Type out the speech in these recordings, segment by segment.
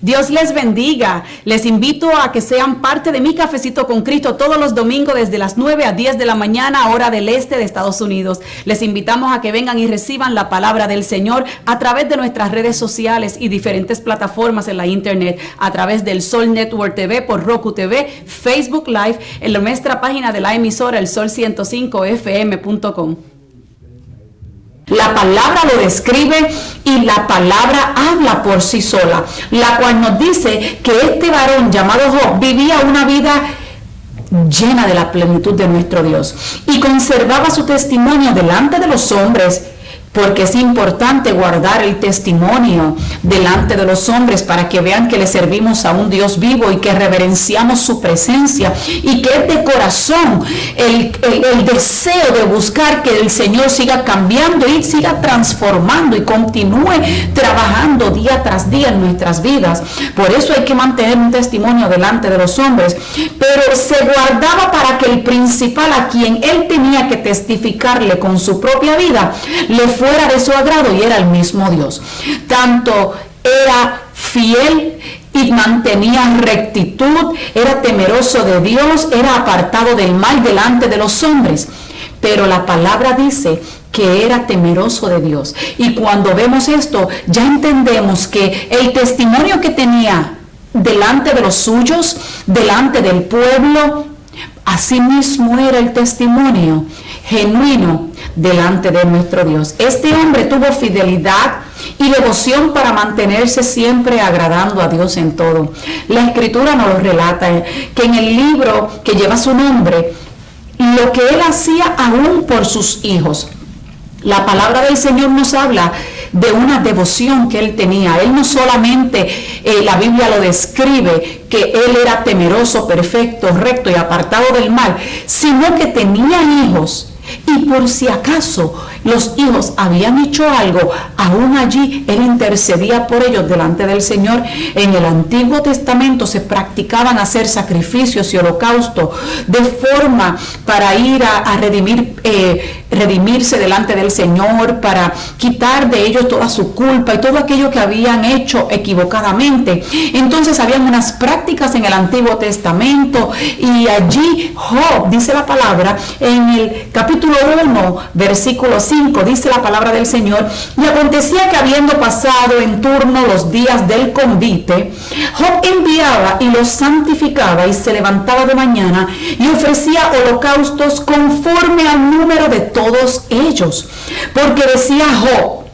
Dios les bendiga. Les invito a que sean parte de mi Cafecito con Cristo todos los domingos desde las 9 a 10 de la mañana, hora del este de Estados Unidos. Les invitamos a que vengan y reciban la palabra del Señor a través de nuestras redes sociales y diferentes plataformas en la internet, a través del Sol Network TV, por Roku TV, Facebook Live, en nuestra página de la emisora, el sol105fm.com. La palabra lo describe y la palabra habla por sí sola, la cual nos dice que este varón llamado Job vivía una vida llena de la plenitud de nuestro Dios y conservaba su testimonio delante de los hombres, porque es importante guardar el testimonio delante de los hombres para que vean que le servimos a un Dios vivo y que reverenciamos su presencia y que es de corazón el deseo de buscar que el Señor siga cambiando y siga transformando y continúe trabajando día tras día en nuestras vidas. Por eso hay que mantener un testimonio delante de los hombres, pero se guardaba para que el principal, a quien él tenía que testificarle con su propia vida, le fuera de su agrado, y era el mismo Dios. Tanto era fiel y mantenía rectitud, era temeroso de Dios, era apartado del mal delante de los hombres. Pero la palabra dice que era temeroso de Dios. Y cuando vemos esto, ya entendemos que el testimonio que tenía delante de los suyos, delante del pueblo, asimismo era el testimonio genuino delante de nuestro Dios. Este hombre tuvo fidelidad y devoción para mantenerse siempre agradando a Dios en todo. La Escritura nos lo relata, que en el libro que lleva su nombre, lo que él hacía aún por sus hijos. La palabra del Señor nos habla de una devoción que él tenía. Él no solamente, la Biblia lo describe, que él era temeroso, perfecto, recto y apartado del mal, sino que tenía hijos. Y por si acaso los hijos habían hecho algo, aún allí él intercedía por ellos delante del Señor. En el Antiguo Testamento se practicaban hacer sacrificios y holocaustos de forma para ir a redimirse delante del Señor, para quitar de ellos toda su culpa y todo aquello que habían hecho equivocadamente. Entonces habían unas prácticas en el Antiguo Testamento, y allí Job, dice la palabra en el capítulo 1, versículo 5, dice la palabra del Señor: y acontecía que habiendo pasado en turno los días del convite, Job enviaba y los santificaba, y se levantaba de mañana y ofrecía holocaustos conforme al número de todos ellos, porque decía Job: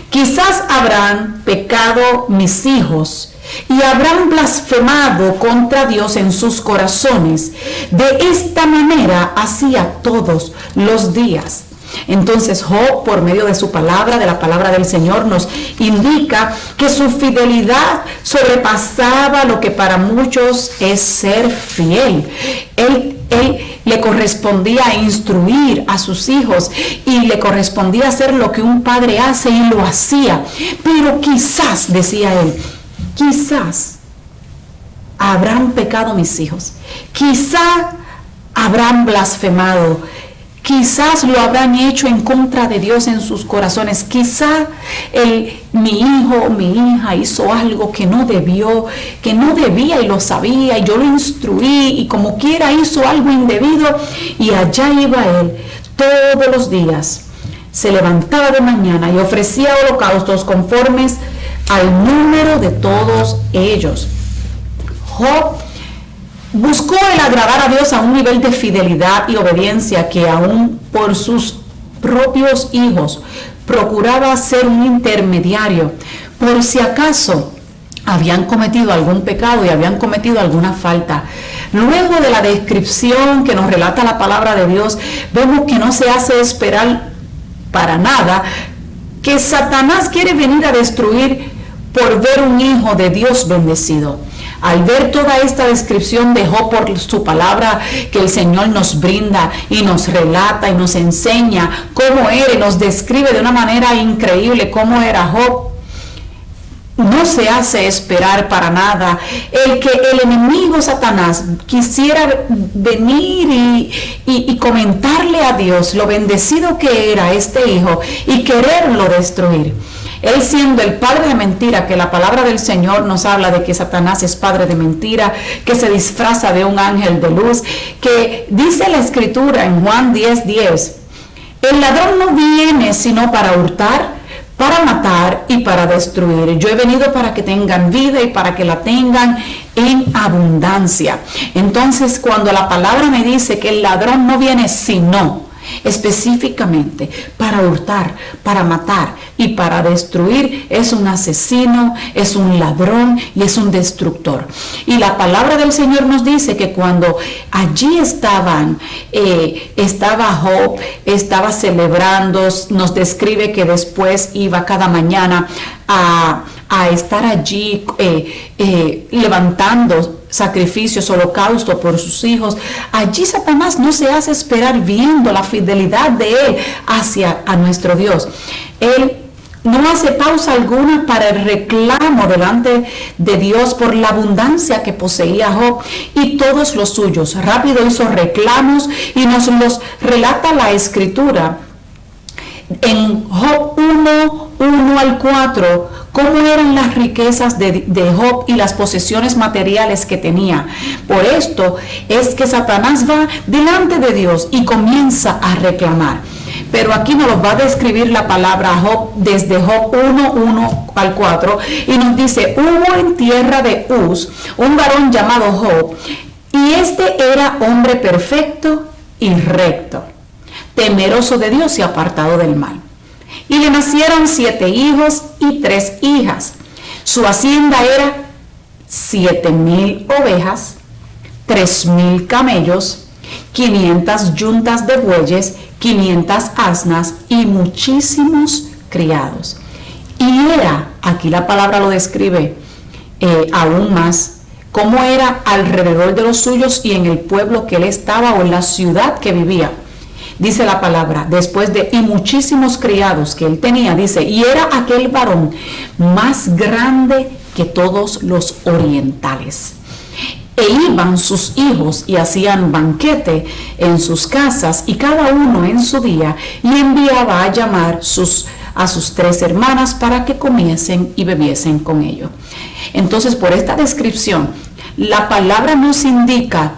quizás habrán pecado mis hijos y habrán blasfemado contra Dios en sus corazones. De esta manera hacía todos los días. Entonces Job, por medio de su palabra, de la palabra del Señor, nos indica que su fidelidad sobrepasaba lo que para muchos es ser fiel. Él le correspondía instruir a sus hijos y le correspondía hacer lo que un padre hace, y lo hacía. Pero quizás, decía él, quizás habrán pecado mis hijos, quizás habrán blasfemado, quizás lo habrán hecho en contra de Dios en sus corazones, quizás mi hijo o mi hija hizo algo que no debía y lo sabía, y yo lo instruí, y como quiera hizo algo indebido, y allá iba él todos los días, se levantaba de mañana y ofrecía holocaustos conformes al número de todos ellos. Job buscó el agradar a Dios a un nivel de fidelidad y obediencia que aún por sus propios hijos procuraba ser un intermediario por si acaso habían cometido algún pecado y habían cometido alguna falta. Luego de la descripción que nos relata la palabra de Dios, vemos que no se hace esperar para nada que Satanás quiere venir a destruir por ver un hijo de Dios bendecido. Al ver toda esta descripción de Job por su palabra que el Señor nos brinda y nos relata y nos enseña cómo era y nos describe de una manera increíble cómo era Job, no se hace esperar para nada el que el enemigo Satanás quisiera venir y comentarle a Dios lo bendecido que era este hijo y quererlo destruir. Él siendo el padre de mentira, que la palabra del Señor nos habla de que Satanás es padre de mentira, que se disfraza de un ángel de luz, que dice la Escritura en Juan 10:10, el ladrón no viene sino para hurtar, para matar y para destruir. Yo he venido para que tengan vida y para que la tengan en abundancia. Entonces, cuando la palabra me dice que el ladrón no viene sino específicamente para hurtar, para matar y para destruir, es un asesino, es un ladrón y es un destructor. Y la palabra del Señor nos dice que cuando allí estaba Job, estaba celebrando, nos describe que después iba cada mañana a estar allí levantando sacrificios, holocausto por sus hijos. Allí Satanás no se hace esperar, viendo la fidelidad de él hacia a nuestro Dios. Él no hace pausa alguna para el reclamo delante de Dios por la abundancia que poseía Job y todos los suyos. Rápido hizo reclamos y nos los relata la Escritura en Job 1:1-4, cómo eran las riquezas de Job y las posesiones materiales que tenía. Por esto es que Satanás va delante de Dios y comienza a reclamar. Pero aquí nos lo va a describir la palabra Job desde Job 1:1-4 y nos dice: hubo en tierra de Uz un varón llamado Job, y este era hombre perfecto y recto, temeroso de Dios y apartado del mal. Y le nacieron 7 hijos y 3 hijas. Su hacienda era 7,000 ovejas, 3,000 camellos, 500 yuntas de bueyes, 500 asnas y muchísimos criados. Y era, aquí la palabra lo describe aún más, cómo era alrededor de los suyos y en el pueblo que él estaba o en la ciudad que vivía. Dice la palabra, después de y muchísimos criados que él tenía, dice, y era aquel varón más grande que todos los orientales. E iban sus hijos y hacían banquete en sus casas, y cada uno en su día, y enviaba a llamar a sus 3 hermanas para que comiesen y bebiesen con ellos. Entonces, por esta descripción, la palabra nos indica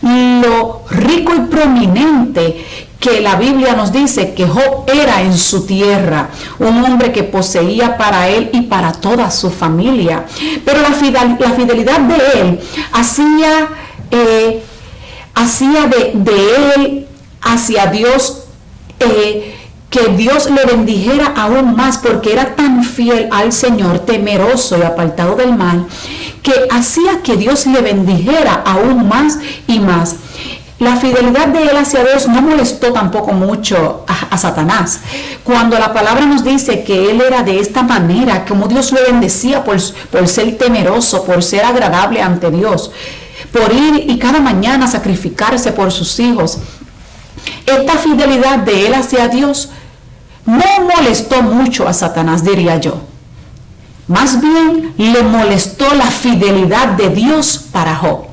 lo rico y prominente que la Biblia nos dice que Job era en su tierra, un hombre que poseía para él y para toda su familia. Pero la fidelidad de él hacía de él hacia Dios, que Dios le bendijera aún más, porque era tan fiel al Señor, temeroso y apartado del mal, que hacía que Dios le bendijera aún más y más. La fidelidad de él hacia Dios no molestó tampoco mucho a Satanás. Cuando la palabra nos dice que él era de esta manera, como Dios lo bendecía por ser temeroso, por ser agradable ante Dios, por ir y cada mañana sacrificarse por sus hijos. Esta fidelidad de él hacia Dios no molestó mucho a Satanás, diría yo. Más bien le molestó la fidelidad de Dios para Job.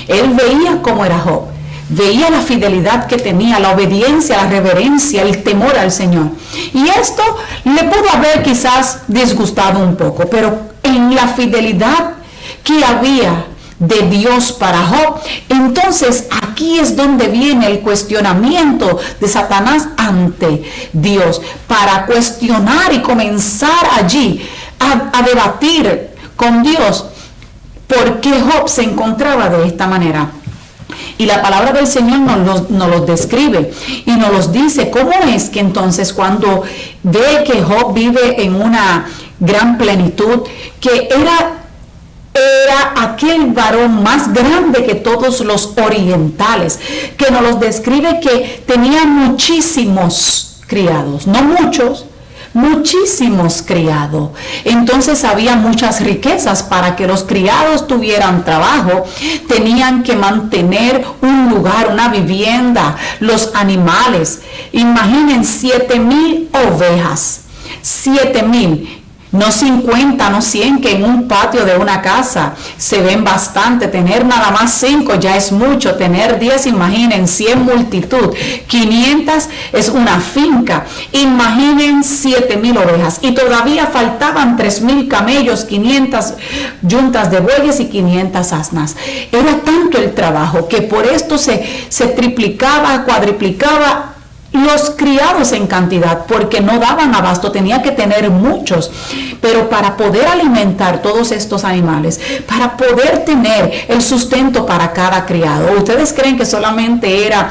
Él veía cómo era Job. Veía la fidelidad que tenía, la obediencia, la reverencia, el temor al Señor. Y esto le pudo haber quizás disgustado un poco, pero en la fidelidad que había de Dios para Job, entonces aquí es donde viene el cuestionamiento de Satanás ante Dios, para cuestionar y comenzar allí a debatir con Dios por qué Job se encontraba de esta manera. Y la palabra del Señor nos los describe y nos los dice cómo es que entonces cuando ve que Job vive en una gran plenitud, que era aquel varón más grande que todos los orientales, que nos los describe que tenía muchísimos criados, no muchos, muchísimos criados. Entonces había muchas riquezas. Para que los criados tuvieran trabajo, tenían que mantener un lugar, una vivienda, los animales. Imaginen 7,000 ovejas, 7,000. No 50, no 100, que en un patio de una casa se ven bastante. Tener nada más 5 ya es mucho. Tener 10, imaginen, 100 multitud. 500 es una finca. Imaginen 7,000 ovejas. Y todavía faltaban 3,000 camellos, 500 yuntas de bueyes y 500 asnas. Era tanto el trabajo que por esto se triplicaba, cuadriplicaba los criados en cantidad, porque no daban abasto, tenía que tener muchos. Pero para poder alimentar todos estos animales, para poder tener el sustento para cada criado, ¿ustedes creen que solamente era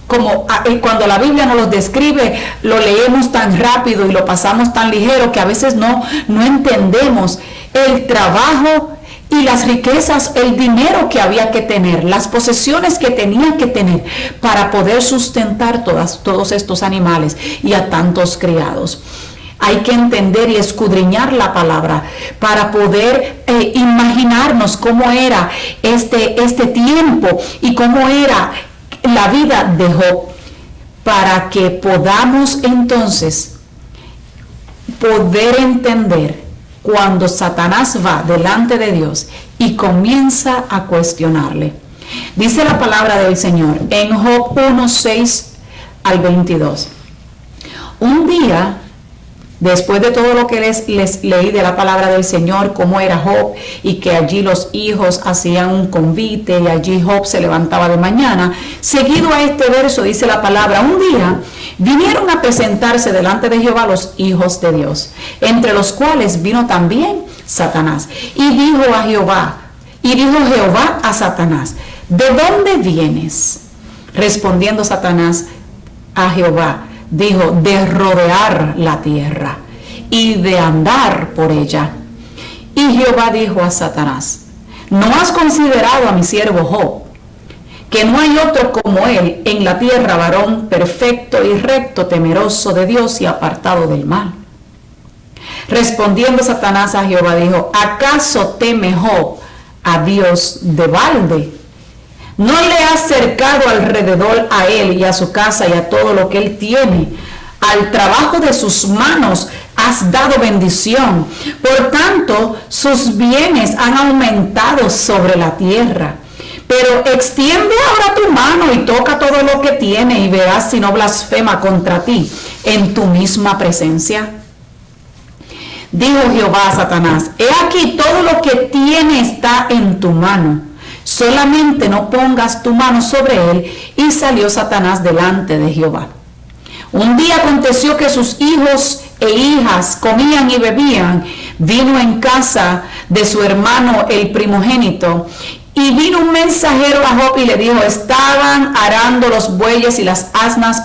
como cuando la Biblia nos los describe, lo leemos tan rápido y lo pasamos tan ligero que a veces no entendemos el trabajo y las riquezas, el dinero que había que tener, las posesiones que tenía que tener para poder sustentar todos estos animales y a tantos criados? Hay que entender y escudriñar la palabra para poder imaginarnos cómo era este tiempo y cómo era la vida de Job, para que podamos entonces poder entender cuando Satanás va delante de Dios y comienza a cuestionarle. Dice la palabra del Señor en Job 1:6 al 22. Un día, después de todo lo que les leí de la palabra del Señor, cómo era Job y que allí los hijos hacían un convite y allí Job se levantaba de mañana, seguido a este verso dice la palabra: un día vinieron a presentarse delante de Jehová los hijos de Dios, entre los cuales vino también Satanás. Y dijo Jehová a Satanás: ¿de dónde vienes? Respondiendo Satanás a Jehová, dijo: de rodear la tierra y de andar por ella. Y Jehová dijo a Satanás: ¿no has considerado a mi siervo Job, que no hay otro como él en la tierra, varón perfecto y recto, temeroso de Dios y apartado del mal? Respondiendo Satanás a Jehová dijo: ¿acaso teme Job a Dios de balde? ¿No le has cercado alrededor a él y a su casa y a todo lo que él tiene? Al trabajo de sus manos has dado bendición. Por tanto, sus bienes han aumentado sobre la tierra. Pero extiende ahora tu mano y toca todo lo que tiene y verás si no blasfema contra ti en tu misma presencia. Dijo Jehová a Satanás: he aquí, todo lo que tiene está en tu mano. Solamente no pongas tu mano sobre él. Y salió Satanás delante de Jehová. Un día aconteció que sus hijos e hijas comían y bebían vino en casa de su hermano el primogénito. Y vino un mensajero a Job y le dijo: estaban arando los bueyes y las asnas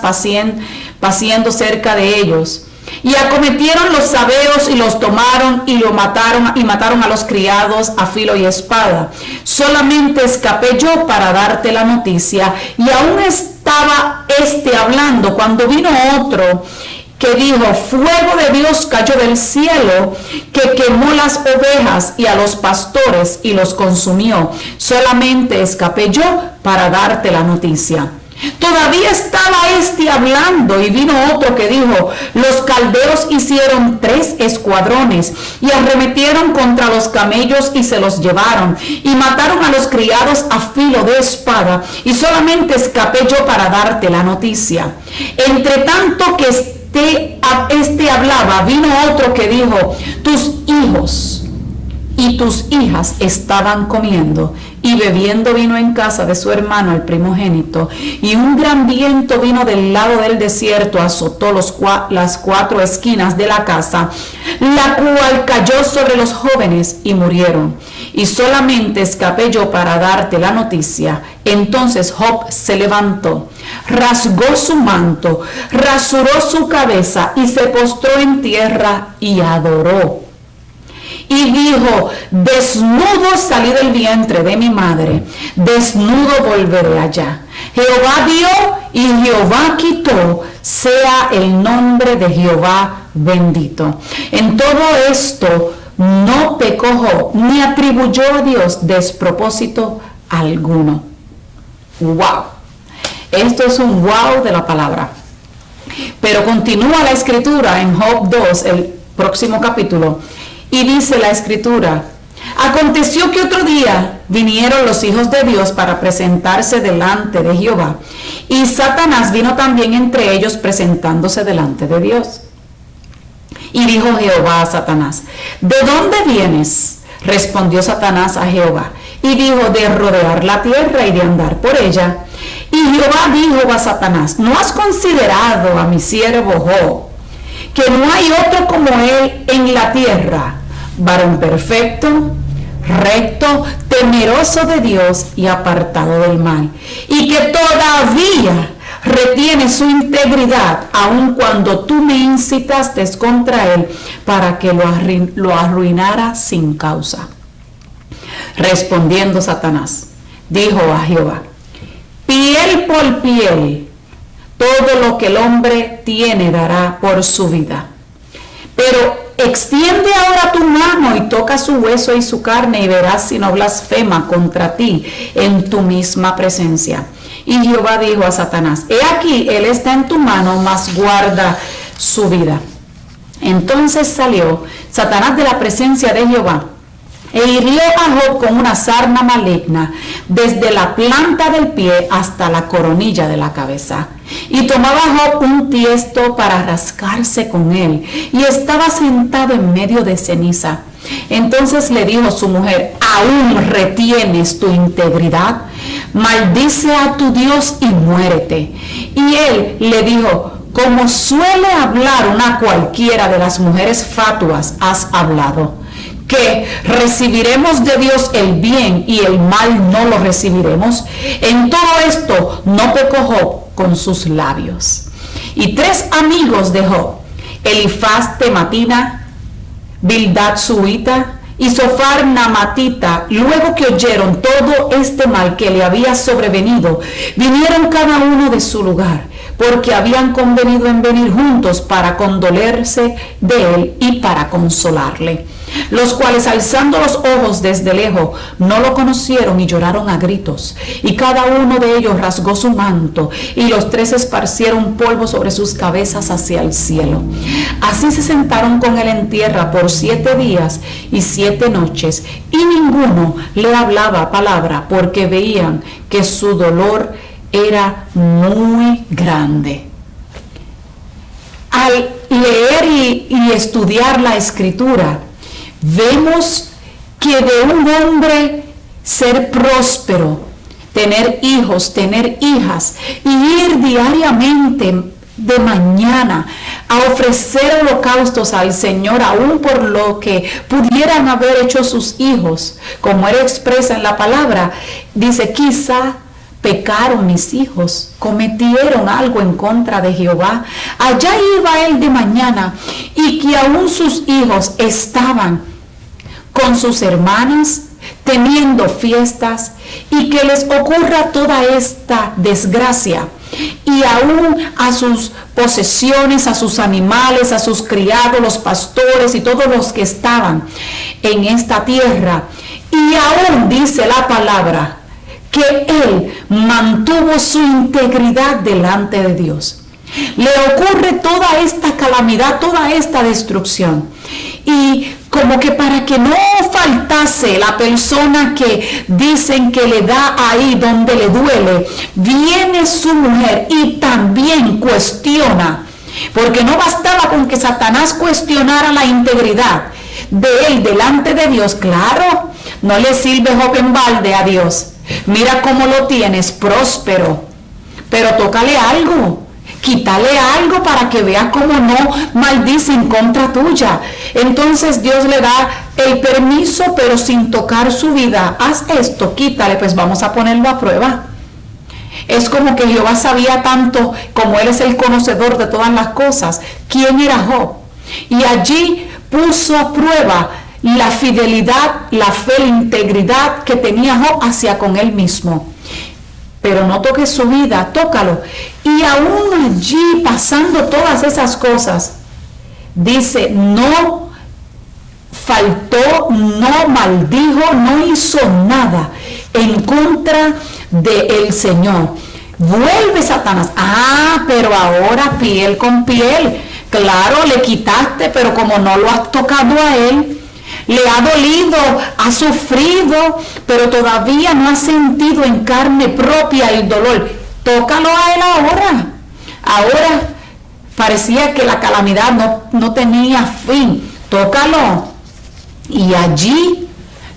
paciendo cerca de ellos. Y acometieron los sabeos y los tomaron y mataron a los criados a filo y espada. Solamente escapé yo para darte la noticia. Y aún estaba hablando cuando vino otro que dijo: fuego de Dios cayó del cielo, que quemó las ovejas y a los pastores y los consumió. Solamente escapé yo para darte la noticia. Todavía estaba hablando y vino otro que dijo: los caldeos hicieron 3 escuadrones y arremetieron contra los camellos y se los llevaron y mataron a los criados a filo de espada, y solamente escapé yo para darte la noticia. Entre tanto que este hablaba, vino otro que dijo: tus hijos y tus hijas estaban comiendo y bebiendo vino en casa de su hermano el primogénito, y un gran viento vino del lado del desierto, azotó las 4 esquinas de la casa, la cual cayó sobre los jóvenes y murieron. Y solamente escapé yo para darte la noticia. Entonces Job se levantó, rasgó su manto, rasuró su cabeza y se postró en tierra y adoró. Y dijo: desnudo salí del vientre de mi madre, desnudo volveré allá. Jehová dio y Jehová quitó, sea el nombre de Jehová bendito. En todo esto no pecó Job, ni atribuyó a Dios despropósito alguno. ¡Wow! Esto es un wow de la palabra. Pero continúa la escritura en Job 2, próximo capítulo. Y dice la escritura: aconteció que otro día vinieron los hijos de Dios para presentarse delante de Jehová, y Satanás vino también entre ellos presentándose delante de Dios. Y dijo Jehová a Satanás: ¿de dónde vienes? Respondió Satanás a Jehová y dijo: de rodear la tierra y de andar por ella. Y Jehová dijo a Satanás: ¿no has considerado a mi siervo Job, que no hay otro como él en la tierra, varón perfecto, recto, temeroso de Dios y apartado del mal, y que todavía retiene su integridad, aun cuando tú me incitaste contra él para que lo arruinara sin causa? Respondiendo Satanás, dijo a Jehová: piel por piel, todo lo que el hombre tiene dará por su vida. Pero extiende ahora tu mano y toca su hueso y su carne, y verás si no blasfema contra ti en tu misma presencia. Y Jehová dijo a Satanás: he aquí, él está en tu mano, mas guarda su vida. Entonces salió Satanás de la presencia de Jehová e hirió a Job con una sarna maligna, desde la planta del pie hasta la coronilla de la cabeza. Y tomaba Job un tiesto para rascarse con él, y estaba sentado en medio de ceniza. Entonces le dijo su mujer: ¿aún retienes tu integridad? Maldice a tu Dios y muérete. Y él le dijo: como suele hablar una cualquiera de las mujeres fatuas, has hablado, que recibiremos de Dios el bien y el mal no lo recibiremos. En todo esto no pecó Job con sus labios. Y 3 amigos de Job, Elifaz Tematina, Bildad Suita y Sofar Namatita, luego que oyeron todo este mal que le había sobrevenido, vinieron cada uno de su lugar, porque habían convenido en venir juntos para condolerse de él y para consolarle. Los cuales, alzando los ojos desde lejos, no lo conocieron y lloraron a gritos. Y cada uno de ellos rasgó su manto, y los 3 esparcieron polvo sobre sus cabezas hacia el cielo. Así se sentaron con él en tierra por 7 días y 7 noches, y ninguno le hablaba palabra, porque veían que su dolor era muy grande. Al leer y estudiar la escritura, vemos que de un hombre ser próspero, tener hijos, tener hijas, y ir diariamente de mañana a ofrecer holocaustos al Señor, aún por lo que pudieran haber hecho sus hijos, como él expresa en la palabra, dice: quizá pecaron mis hijos, cometieron algo en contra de Jehová. Allá iba él de mañana, y que aún sus hijos estaban con sus hermanas teniendo fiestas, y que les ocurra toda esta desgracia, y aún a sus posesiones, a sus animales, a sus criados, los pastores y todos los que estaban en esta tierra. Y aún dice la palabra que él mantuvo su integridad delante de Dios. Le ocurre toda esta calamidad, toda esta destrucción, y como que para que no faltase la persona que dicen que le da ahí donde le duele, viene su mujer y también cuestiona, porque no bastaba con que Satanás cuestionara la integridad de él delante de Dios. Claro, no le sirve Job en balde a Dios. Mira cómo lo tienes, próspero, pero tócale algo, quítale algo para que vea cómo no maldice en contra tuya. Entonces Dios le da el permiso, pero sin tocar su vida. Haz esto, quítale, pues vamos a ponerlo a prueba. Es como que Jehová sabía tanto, como él es el conocedor de todas las cosas, quién era Job. Y allí puso a prueba la fidelidad, la fe, la integridad que tenía Job hacia con él mismo. Pero no toques su vida, tócalo. Y aún allí, pasando todas esas cosas, dice: no faltó, no maldijo, no hizo nada en contra del Señor. Vuelve Satanás: pero ahora piel con piel. Claro, le quitaste, pero como no lo has tocado a él, le ha dolido, ha sufrido, pero todavía no ha sentido en carne propia el dolor. Tócalo a él ahora. Ahora parecía que la calamidad no tenía fin. Tócalo. Y allí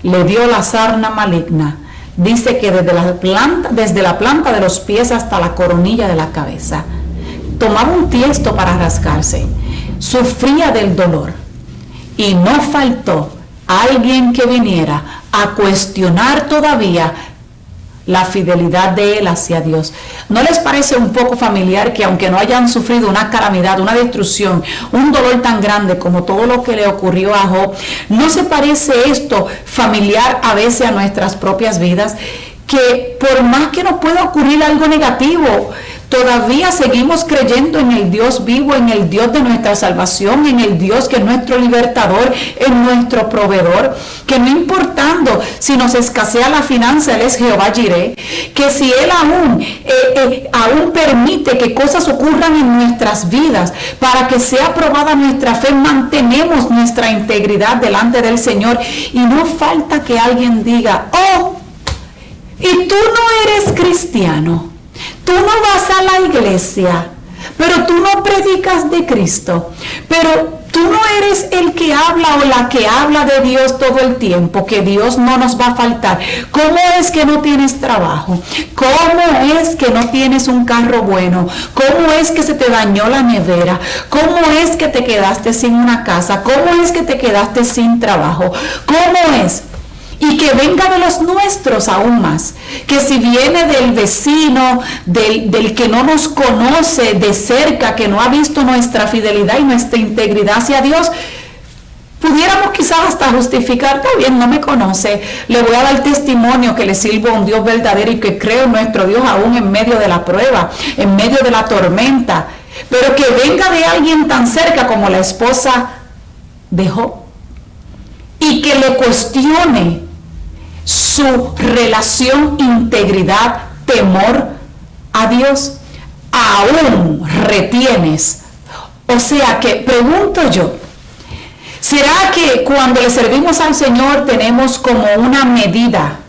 le dio la sarna maligna. Dice que desde la planta de los pies hasta la coronilla de la cabeza. Tomaba un tiesto para rascarse. Sufría del dolor. Y no faltó alguien que viniera a cuestionar todavía la fidelidad de él hacia Dios. ¿No les parece un poco familiar que aunque no hayan sufrido una calamidad, una destrucción, un dolor tan grande como todo lo que le ocurrió a Job, no se parece esto familiar a veces a nuestras propias vidas? Que por más que nos pueda ocurrir algo negativo, todavía seguimos creyendo en el Dios vivo, en el Dios de nuestra salvación, en el Dios que es nuestro libertador, en nuestro proveedor, que no importando si nos escasea la finanza, Él es Jehová Jireh, que si Él aún permite que cosas ocurran en nuestras vidas para que sea probada nuestra fe, mantenemos nuestra integridad delante del Señor y no falta que alguien diga, oh, y tú no eres cristiano. Tú no vas a la iglesia, pero tú no predicas de Cristo, pero tú no eres el que habla o la que habla de Dios todo el tiempo, que Dios no nos va a faltar. ¿Cómo es que no tienes trabajo? ¿Cómo es que no tienes un carro bueno? ¿Cómo es que se te dañó la nevera? ¿Cómo es que te quedaste sin una casa? ¿Cómo es que te quedaste sin trabajo? ¿Cómo es? Y que venga de los nuestros aún más, que si viene del vecino, del que no nos conoce de cerca, que no ha visto nuestra fidelidad y nuestra integridad hacia Dios, pudiéramos quizás hasta justificar, está bien, no me conoce, le voy a dar testimonio que le sirvo a un Dios verdadero y que creo en nuestro Dios aún en medio de la prueba, en medio de la tormenta, pero que venga de alguien tan cerca como la esposa de Job y que le cuestione su relación, integridad, temor a Dios, aún retienes. O sea que, pregunto yo, ¿será que cuando le servimos al Señor tenemos como una medida,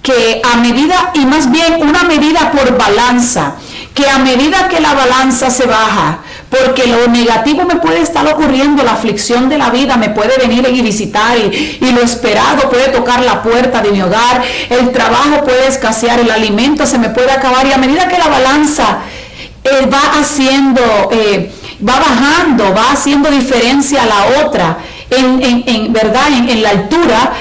que a medida, y más bien una medida por balanza, que a medida que la balanza se baja, porque lo negativo me puede estar ocurriendo, la aflicción de la vida me puede venir y visitar y lo esperado puede tocar la puerta de mi hogar, el trabajo puede escasear, el alimento se me puede acabar y a medida que la balanza va bajando, va haciendo diferencia a la otra ¿verdad? En la altura,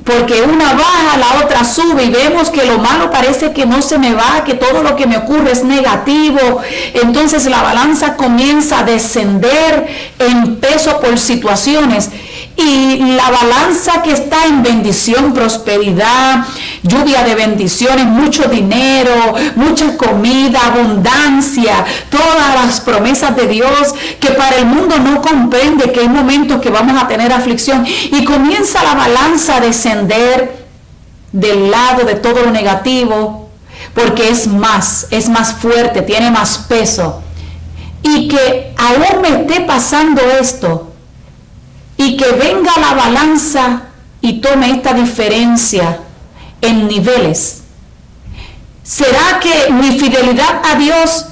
porque una baja, la otra sube y vemos que lo malo parece que no se me va, que todo lo que me ocurre es negativo. Entonces la balanza comienza a descender en peso por situaciones y la balanza que está en bendición, prosperidad, lluvia de bendiciones, mucho dinero, mucha comida, abundancia, todas las promesas de Dios que para el mundo no comprende que hay momentos que vamos a tener aflicción y comienza la balanza a descender del lado de todo lo negativo porque es más fuerte, tiene más peso y que aún me esté pasando esto y que venga la balanza y tome esta diferencia en niveles. ¿Será que mi fidelidad a Dios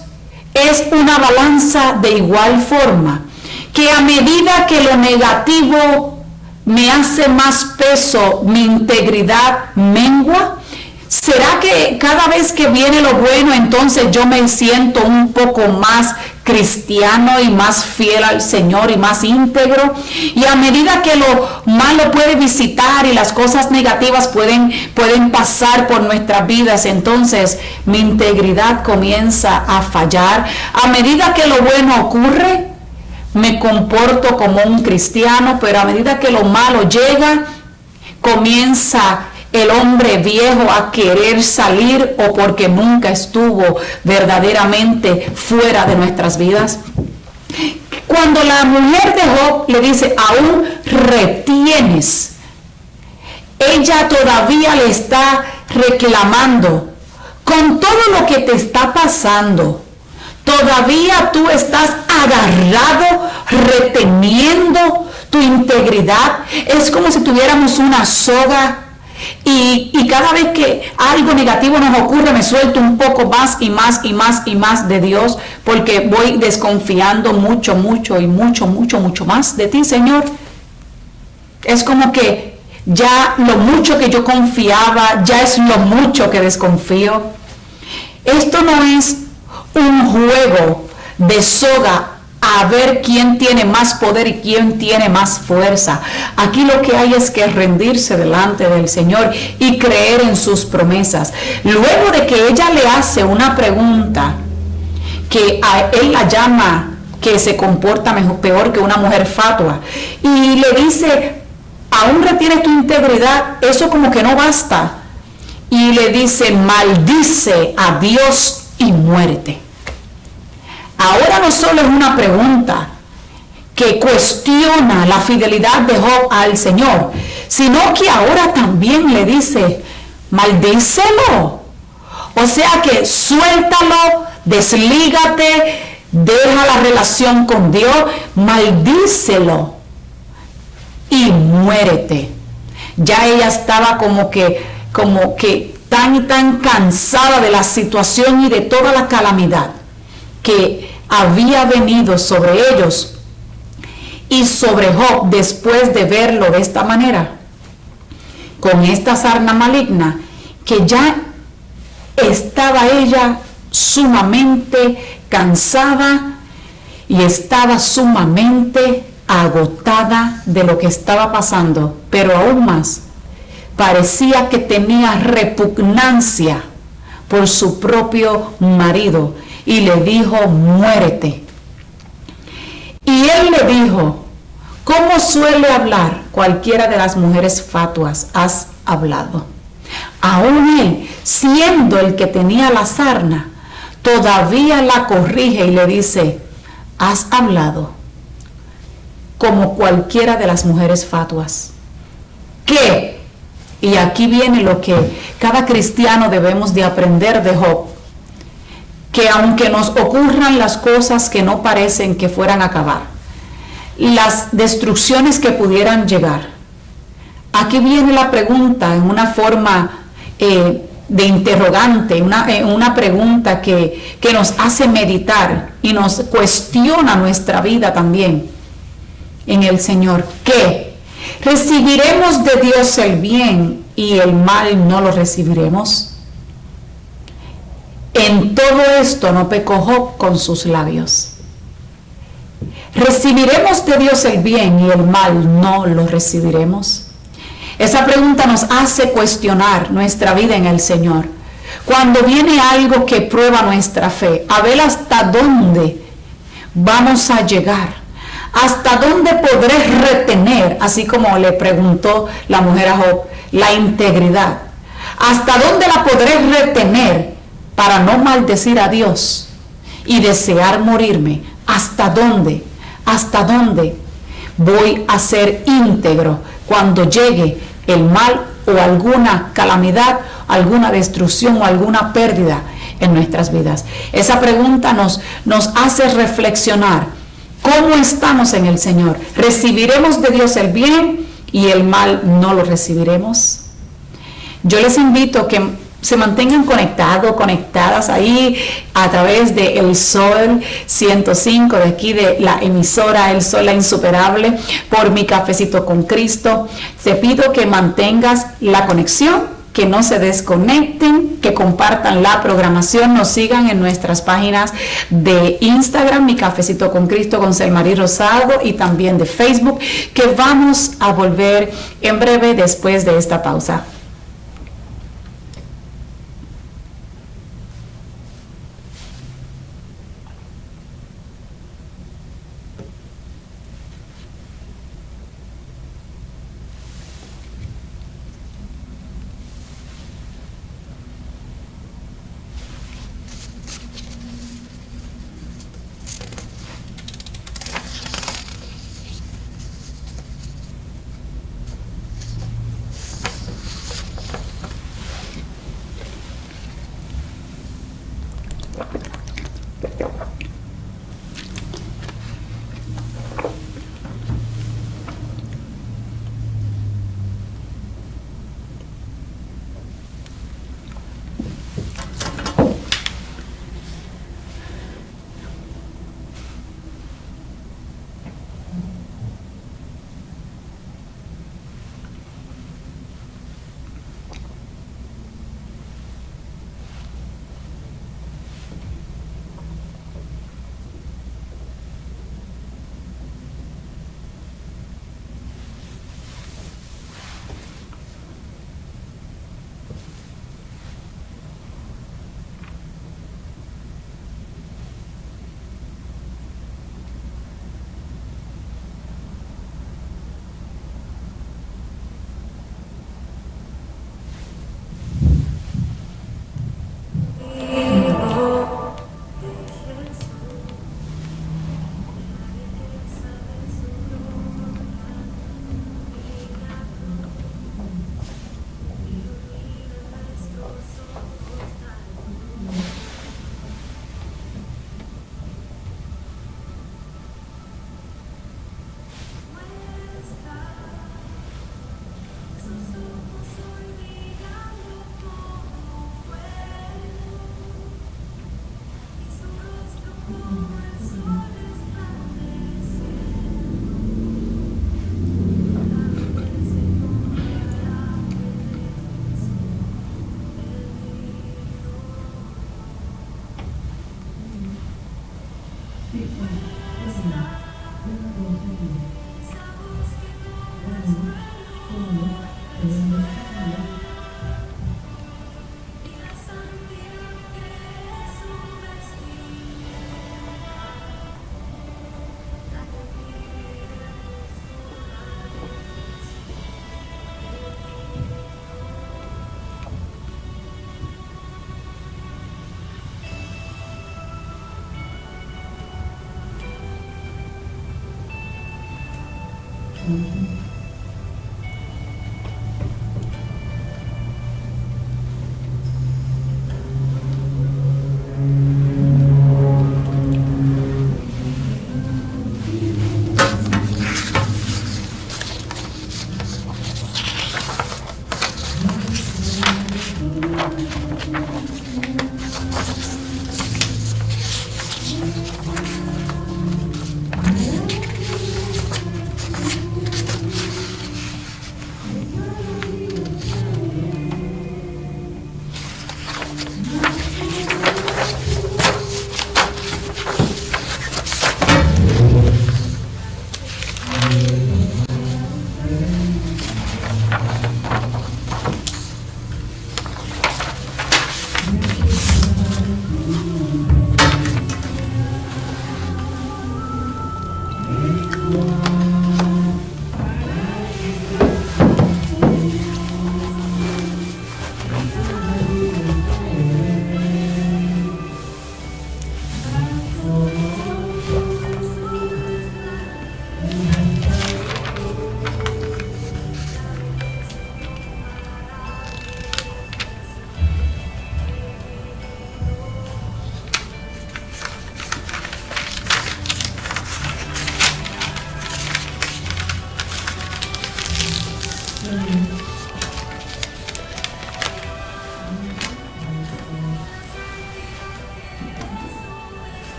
es una balanza de igual forma? Que a medida que lo negativo me hace más peso, mi integridad mengua. ¿Será que cada vez que viene lo bueno, entonces yo me siento un poco más cristiano y más fiel al Señor y más íntegro? Y a medida que lo malo puede visitar y las cosas negativas pueden pasar por nuestras vidas, entonces mi integridad comienza a fallar. A medida que lo bueno ocurre, me comporto como un cristiano, pero a medida que lo malo llega, comienza el hombre viejo a querer salir o porque nunca estuvo verdaderamente fuera de nuestras vidas. Cuando la mujer de Job le dice, aún retienes, ella todavía le está reclamando, con todo lo que te está pasando, todo todavía tú estás agarrado, reteniendo tu integridad. Es como si tuviéramos una soga y cada vez que algo negativo nos ocurre, me suelto un poco más y más y más y más de Dios, porque voy desconfiando mucho más de ti, Señor. Es como que ya lo mucho que yo confiaba, ya es lo mucho que desconfío. Esto no es un juego de soga a ver quién tiene más poder y quién tiene más fuerza. Aquí lo que hay es que rendirse delante del Señor y creer en sus promesas. Luego de que ella le hace una pregunta que a él la llama que se comporta mejor, peor que una mujer fatua, y le dice, aún retienes tu integridad, eso como que no basta, y le dice, maldice a Dios y muérete. Ahora no solo es una pregunta que cuestiona la fidelidad de Job al Señor, sino que ahora también le dice, maldícelo. O sea que suéltalo, deslígate, deja la relación con Dios, maldícelo y muérete. Ya ella estaba como que tan cansada de la situación y de toda la calamidad que había venido sobre ellos y sobre Job después de verlo de esta manera, con esta sarna maligna, que ya estaba ella sumamente cansada y estaba sumamente agotada de lo que estaba pasando, pero aún más parecía que tenía repugnancia por su propio marido y le dijo, muérete. Y él le dijo, ¿cómo suele hablar cualquiera de las mujeres fatuas? Has hablado. Aún él, siendo el que tenía la sarna, todavía la corrige y le dice, has hablado como cualquiera de las mujeres fatuas. ¿Qué? Y aquí viene lo que cada cristiano debemos de aprender de Job, que aunque nos ocurran las cosas que no parecen que fueran a acabar, las destrucciones que pudieran llegar, aquí viene la pregunta en una forma de interrogante, una pregunta que nos hace meditar y nos cuestiona nuestra vida también en el Señor. ¿Qué? ¿Recibiremos de Dios el bien y el mal no lo recibiremos? En todo esto no pecó Job con sus labios. ¿Recibiremos de Dios el bien y el mal no lo recibiremos? Esa pregunta nos hace cuestionar nuestra vida en el Señor. Cuando viene algo que prueba nuestra fe, a ver hasta dónde vamos a llegar, hasta dónde podré retener, así como le preguntó la mujer a Job, la integridad. ¿Hasta dónde la podré retener para no maldecir a Dios y desear morirme? ¿Hasta dónde? ¿Hasta dónde voy a ser íntegro cuando llegue el mal o alguna calamidad, alguna destrucción o alguna pérdida en nuestras vidas? Esa pregunta nos hace reflexionar cómo estamos en el Señor. ¿Recibiremos de Dios el bien y el mal no lo recibiremos? Yo les invito a que se mantengan conectadas ahí a través de El Sol 105, de aquí de la emisora El Sol, la insuperable, por Mi Cafecito con Cristo. Te pido que mantengas la conexión, que no se desconecten, que compartan la programación, nos sigan en nuestras páginas de Instagram, Mi Cafecito con Cristo con Selmarí Rosado, y también de Facebook, que vamos a volver en breve después de esta pausa.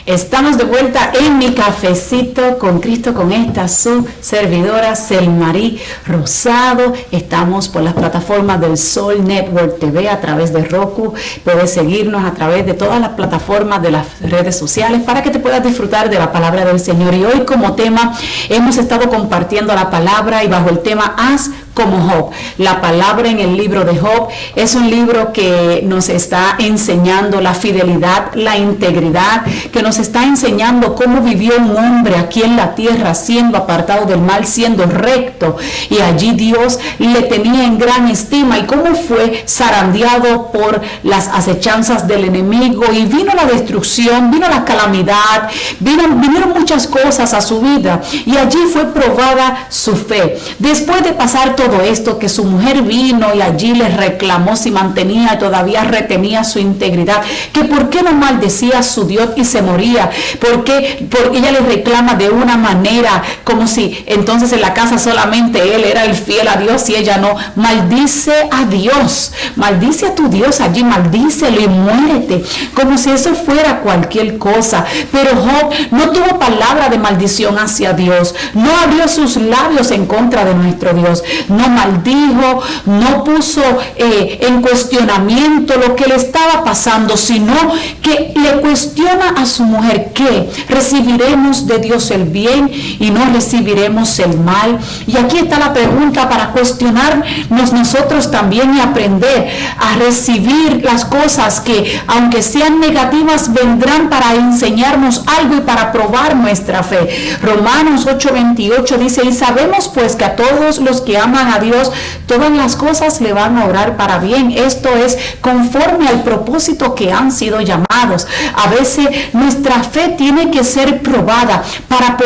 Estamos de vuelta en Mi Cafecito con Cristo, con esta su servidora Selmarí Rosado. Estamos por las plataformas del Sol Network TV a través de Roku. Puedes seguirnos a través de todas las plataformas de las redes sociales para que te puedas disfrutar de la palabra del Señor. Y hoy como tema hemos estado compartiendo la palabra y bajo el tema Haz como Job. La palabra en el libro de Job es un libro que nos está enseñando la fidelidad, la integridad, que nos está enseñando cómo vivió un hombre aquí en la tierra, siendo apartado del mal, siendo recto, y allí Dios le tenía en gran estima, y cómo fue zarandeado por las acechanzas del enemigo, y vino la destrucción, vino la calamidad, vinieron muchas cosas a su vida, y allí fue probada su fe. Después de pasar todo esto, que su mujer vino y allí le reclamó si mantenía y todavía retenía su integridad, que por qué no maldecía a su Dios y se moría, porque ella le reclama de una manera como si entonces en la casa solamente él era el fiel a Dios y ella no. Maldice a Dios, maldice a tu Dios allí, maldícelo y muérete, como si eso fuera cualquier cosa. Pero Job no tuvo palabra de maldición hacia Dios, no abrió sus labios en contra de nuestro Dios, no maldijo, no puso en cuestionamiento lo que le estaba pasando, sino que le cuestiona a su mujer que recibiremos de Dios el bien y no recibiremos el mal. Y aquí está la pregunta para cuestionarnos nosotros también y aprender a recibir las cosas que, aunque sean negativas, vendrán para enseñarnos algo y para probar nuestra fe. Romanos 8:28 dice: y sabemos pues que a todos los que aman a Dios, todas las cosas le van a obrar para bien. Esto es conforme al propósito que han sido llamados. A veces nuestra fe tiene que ser probada para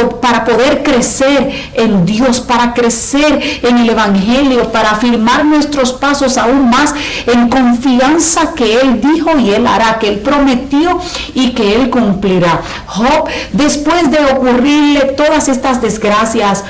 poder crecer en Dios, para crecer en el Evangelio, para afirmar nuestros pasos aún más en confianza que Él dijo y Él hará, que Él prometió y que Él cumplirá. Job, después de ocurrirle todas estas desgracias,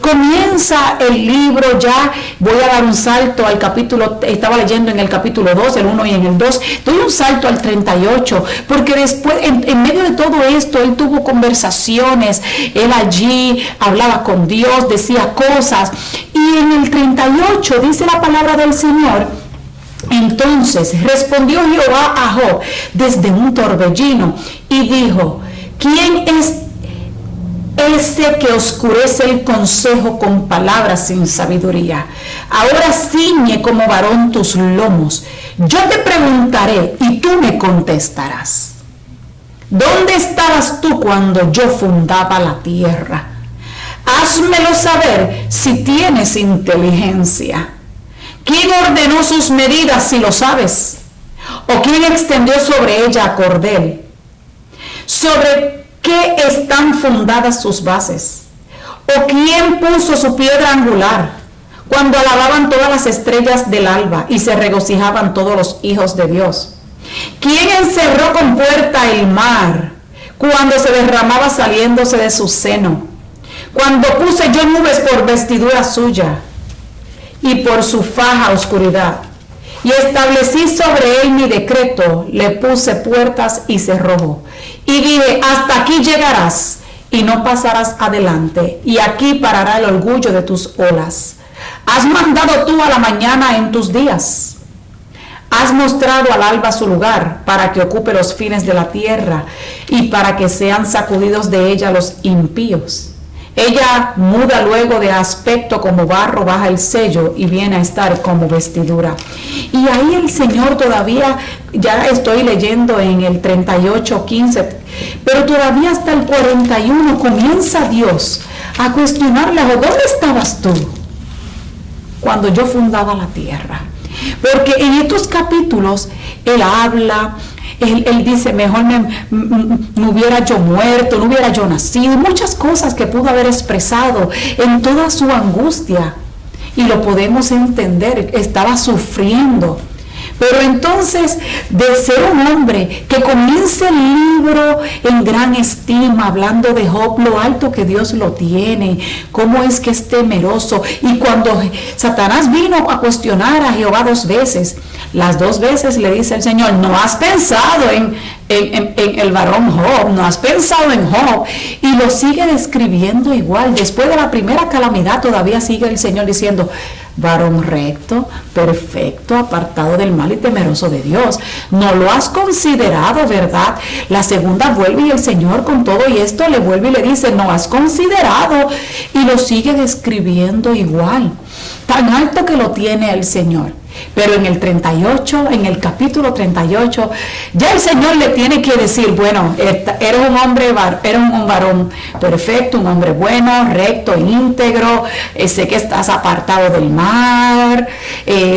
comienza el libro. Ya voy a dar un salto al capítulo, estaba leyendo en el capítulo 2, el 1 y en el 2, doy un salto al 38, porque después, en medio de todo esto, él tuvo conversaciones, él allí hablaba con Dios, decía cosas, y en el 38 dice la palabra del Señor: entonces respondió Jehová a Job desde un torbellino y dijo: ¿quién es ese que oscurece el consejo con palabras sin sabiduría? Ahora ciñe como varón tus lomos. Yo te preguntaré y tú me contestarás. ¿Dónde estabas tú cuando yo fundaba la tierra? Házmelo saber si tienes inteligencia. ¿Quién ordenó sus medidas, si lo sabes? ¿O quién extendió sobre ella a cordel? ¿Sobre qué están fundadas sus bases? ¿O quién puso su piedra angular? Cuando alababan todas las estrellas del alba y se regocijaban todos los hijos de Dios. ¿Quién encerró con puerta el mar cuando se derramaba saliéndose de su seno? Cuando puse yo nubes por vestidura suya y por su faja oscuridad, y establecí sobre él mi decreto, le puse puertas y cerrojo, y dije: hasta aquí llegarás y no pasarás adelante, y aquí parará el orgullo de tus olas. Has mandado tú a la mañana en tus días, has mostrado al alba su lugar, para que ocupe los fines de la tierra y para que sean sacudidos de ella los impíos. Ella muda luego de aspecto como barro, baja el sello y viene a estar como vestidura. Y ahí el Señor todavía, ya estoy leyendo en el 38:15, pero todavía hasta el 41 comienza Dios a cuestionarle: ¿dónde estabas tú cuando yo fundaba la tierra? Porque en estos capítulos Él habla, Él dice: mejor me hubiera yo muerto, no hubiera yo nacido. Muchas cosas que pudo haber expresado en toda su angustia. Y lo podemos entender, estaba sufriendo. Pero entonces, de ser un hombre que comienza el libro en gran estima, hablando de Job, lo alto que Dios lo tiene, cómo es que es temeroso. Y cuando Satanás vino a cuestionar a Jehová 2 veces, las 2 veces le dice el Señor: ¿no has pensado en el varón Job, no has pensado en Job, y lo sigue describiendo igual. Después de la primera calamidad todavía sigue el Señor diciendo, varón recto, perfecto, apartado del mal y temeroso de Dios. No lo has considerado, ¿verdad? La segunda vuelve y el Señor con todo y esto le vuelve y le dice, no has considerado, y lo sigue describiendo igual. Tan alto que lo tiene el Señor. Pero en el 38, en el capítulo 38, ya el Señor le tiene que decir, bueno, eres un hombre, eres un varón perfecto, un hombre bueno, recto, íntegro, sé que estás apartado del mar,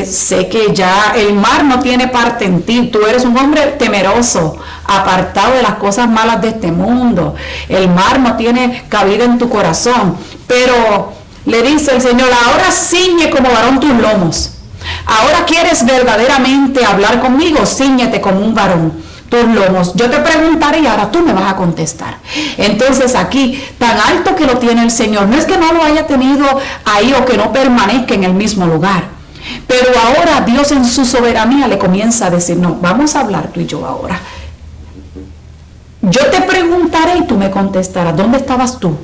sé que ya el mar no tiene parte en ti, tú eres un hombre temeroso, apartado de las cosas malas de este mundo, el mar no tiene cabida en tu corazón, pero le dice el Señor, ahora ciñe como varón tus lomos. Ahora quieres verdaderamente hablar conmigo, cíñete como un varón tus lomos. Yo te preguntaré y ahora tú me vas a contestar. Entonces aquí, tan alto que lo tiene el Señor, no es que no lo haya tenido ahí o que no permanezca en el mismo lugar, pero ahora Dios en su soberanía le comienza a decir, no, vamos a hablar tú y yo ahora. Yo te preguntaré y tú me contestarás, ¿dónde estabas tú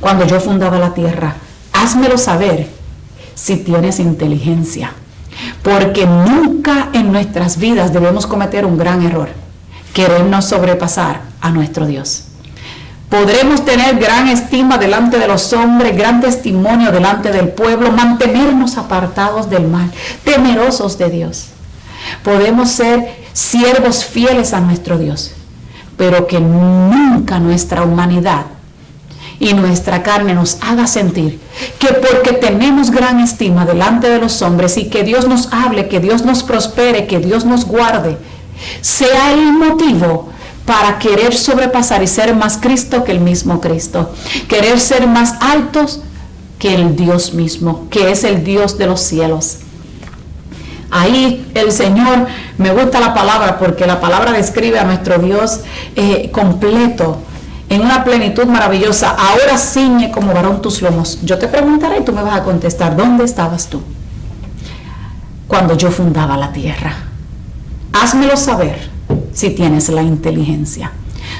cuando yo fundaba la tierra? Házmelo saber si tienes inteligencia. Porque nunca en nuestras vidas debemos cometer un gran error, querernos sobrepasar a nuestro Dios. Podremos tener gran estima delante de los hombres, gran testimonio delante del pueblo, mantenernos apartados del mal, temerosos de Dios. Podemos ser siervos fieles a nuestro Dios, pero que nunca nuestra humanidad y nuestra carne nos haga sentir que porque tenemos gran estima delante de los hombres y que Dios nos hable, que Dios nos prospere, que Dios nos guarde, sea el motivo para querer sobrepasar y ser más Cristo que el mismo Cristo, querer ser más altos que el Dios mismo, que es el Dios de los cielos. Ahí el Señor, me gusta la palabra porque la palabra describe a nuestro Dios completo, en una plenitud maravillosa. Ahora ciñe como varón tus lomos. Yo te preguntaré y tú me vas a contestar, ¿dónde estabas tú cuando yo fundaba la tierra? Házmelo saber si tienes la inteligencia.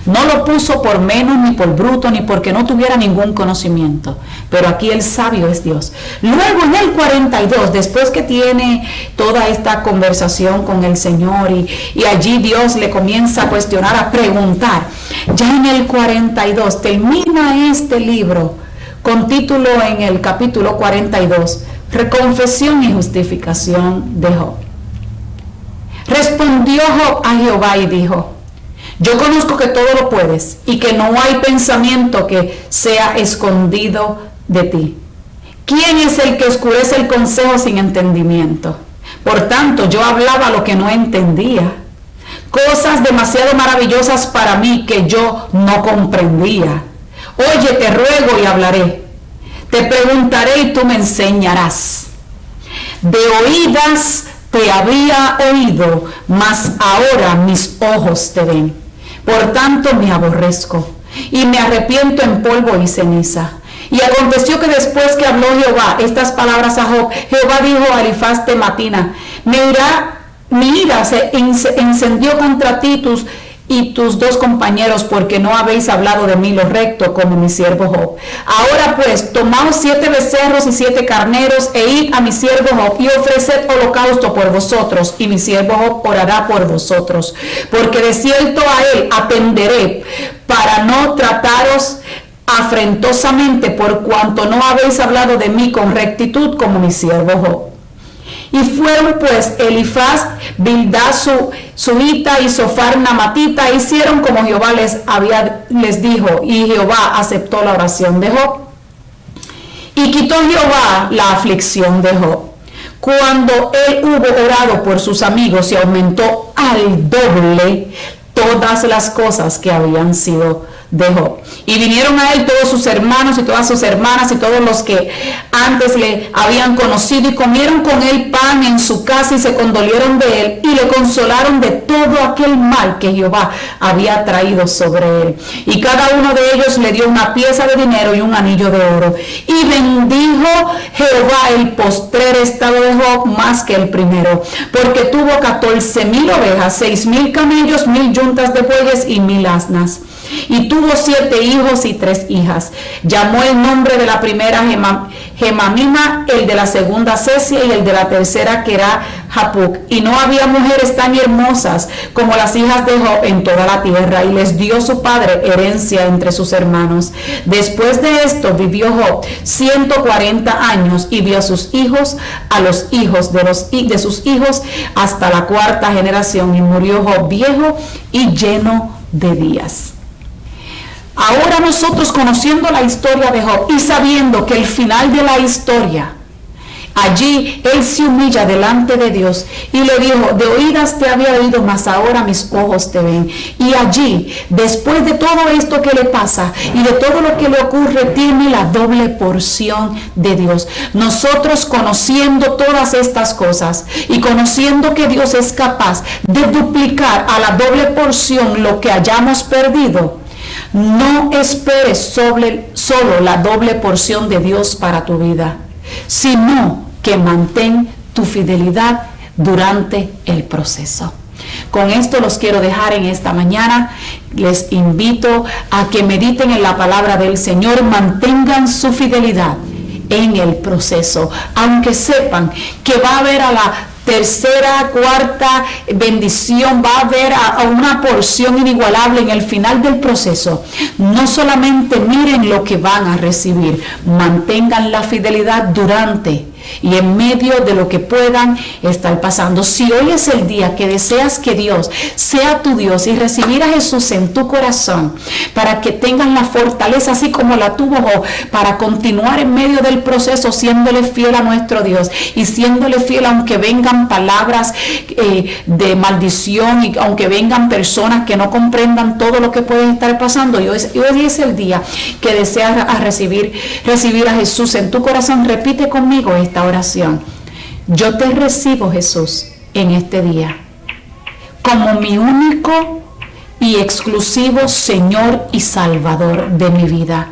No lo puso por menos, ni por bruto, ni porque no tuviera ningún conocimiento. Pero aquí el sabio es Dios. Luego en el 42, después que tiene toda esta conversación con el Señor y allí Dios le comienza a cuestionar, a preguntar. Ya en el 42 termina este libro con título en el capítulo 42, Reconfesión y justificación de Job. Respondió Job a Jehová y dijo, yo conozco que todo lo puedes y que no hay pensamiento que sea escondido de ti. ¿Quién es el que oscurece el consejo sin entendimiento? Por tanto, yo hablaba lo que no entendía, cosas demasiado maravillosas para mí que yo no comprendía. Oye, te ruego y hablaré, te preguntaré y tú me enseñarás. De oídas te había oído, mas ahora mis ojos te ven. Por tanto me aborrezco y me arrepiento en polvo y ceniza. Y aconteció que después que habló Jehová estas palabras a Job, Jehová dijo a Elifaz Tematina, mi ira se encendió contra ti y tus dos compañeros, porque no habéis hablado de mí lo recto como mi siervo Job. Ahora pues, tomaos 7 becerros y 7 carneros, e id a mi siervo Job, y ofreced holocausto por vosotros, y mi siervo Job orará por vosotros. Porque de cierto a él atenderé, para no trataros afrentosamente, por cuanto no habéis hablado de mí con rectitud como mi siervo Job. Y fueron pues Elifaz, Bildad Suita y Sofar Namatita, hicieron como Jehová les dijo, y Jehová aceptó la oración de Job. Y quitó Jehová la aflicción de Job, cuando él hubo orado por sus amigos, y aumentó al doble todas las cosas que habían sido de Job. Y vinieron a él todos sus hermanos y todas sus hermanas y todos los que antes le habían conocido, y comieron con él pan en su casa y se condolieron de él y le consolaron de todo aquel mal que Jehová había traído sobre él. Y cada uno de ellos le dio una pieza de dinero y un anillo de oro. Y bendijo Jehová el postrer estado de Job más que el primero, porque tuvo 14,000 ovejas, 6,000 camellos, 1,000 yuntas de bueyes y 1,000 asnas. Y tuvo 7 hijos y 3 hijas. Llamó el nombre de la primera Gemamima, el de la segunda Cesia y el de la tercera que era Japuc. Y no había mujeres tan hermosas como las hijas de Job en toda la tierra, y les dio su padre herencia entre sus hermanos. Después de esto vivió Job 140 años y vio a sus hijos, a los hijos de sus hijos, hasta la 4ª generación, y murió Job viejo y lleno de días. Ahora nosotros, conociendo la historia de Job y sabiendo que el final de la historia, allí él se humilla delante de Dios y le dijo: de oídas te había oído, mas ahora mis ojos te ven. Y allí, después de todo esto que le pasa y de todo lo que le ocurre, tiene la doble porción de Dios. Nosotros, conociendo todas estas cosas y conociendo que Dios es capaz de duplicar a la doble porción lo que hayamos perdido, no esperes solo la doble porción de Dios para tu vida, sino que mantén tu fidelidad durante el proceso. Con esto los quiero dejar en esta mañana. Les invito a que mediten en la palabra del Señor, mantengan su fidelidad en el proceso, aunque sepan que va a haber a la tercera, 4ª bendición, va a haber a una porción inigualable en el final del proceso. No solamente miren lo que van a recibir, mantengan la fidelidad durante y en medio de lo que puedan estar pasando. Si hoy es el día que deseas que Dios sea tu Dios y recibir a Jesús en tu corazón, para que tengas la fortaleza así como la tuvo Job, para continuar en medio del proceso siéndole fiel a nuestro Dios y siéndole fiel aunque vengan palabras de maldición y aunque vengan personas que no comprendan todo lo que puede estar pasando, y hoy es el día que deseas recibir a Jesús en tu corazón, repite conmigo esta oración: yo te recibo, Jesús, en este día como mi único y exclusivo Señor y Salvador de mi vida.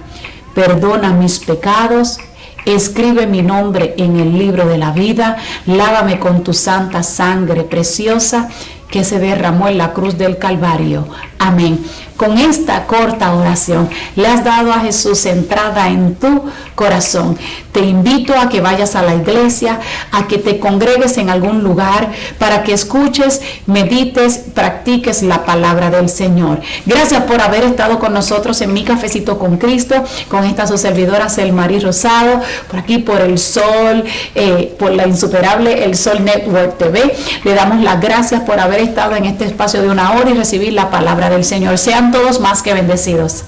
Perdona mis pecados, escribe mi nombre en el libro de la vida, lávame con tu santa sangre preciosa que se derramó en la cruz del Calvario. Amén. Con esta corta oración le has dado a Jesús entrada en tu corazón. Te invito a que vayas a la iglesia, a que te congregues en algún lugar para que escuches, medites, practiques la palabra del Señor. Gracias por haber estado con nosotros en Mi Cafecito con Cristo, con esta su servidora Selmarí Rosado, por aquí por el Sol, por la insuperable El Sol Network TV. Le damos las gracias por haber estado en este espacio de 1 hora y recibir la palabra del Señor. Sean todos más que bendecidos.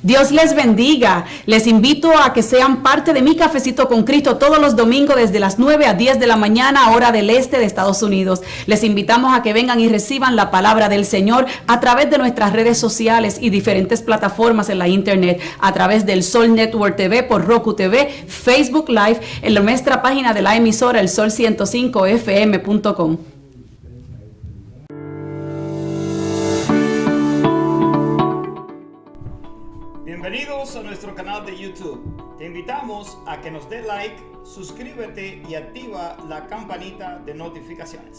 Dios les bendiga. Les invito a que sean parte de Mi Cafecito con Cristo todos los domingos desde las 9 a 10 de la mañana, hora del este de Estados Unidos. Les invitamos a que vengan y reciban la palabra del Señor a través de nuestras redes sociales y diferentes plataformas en la internet, a través del Sol Network TV, por Roku TV, Facebook Live, en nuestra página de la emisora elsol105fm.com. Bienvenidos a nuestro canal de YouTube. Te invitamos a que nos dé like, suscríbete y activa la campanita de notificaciones.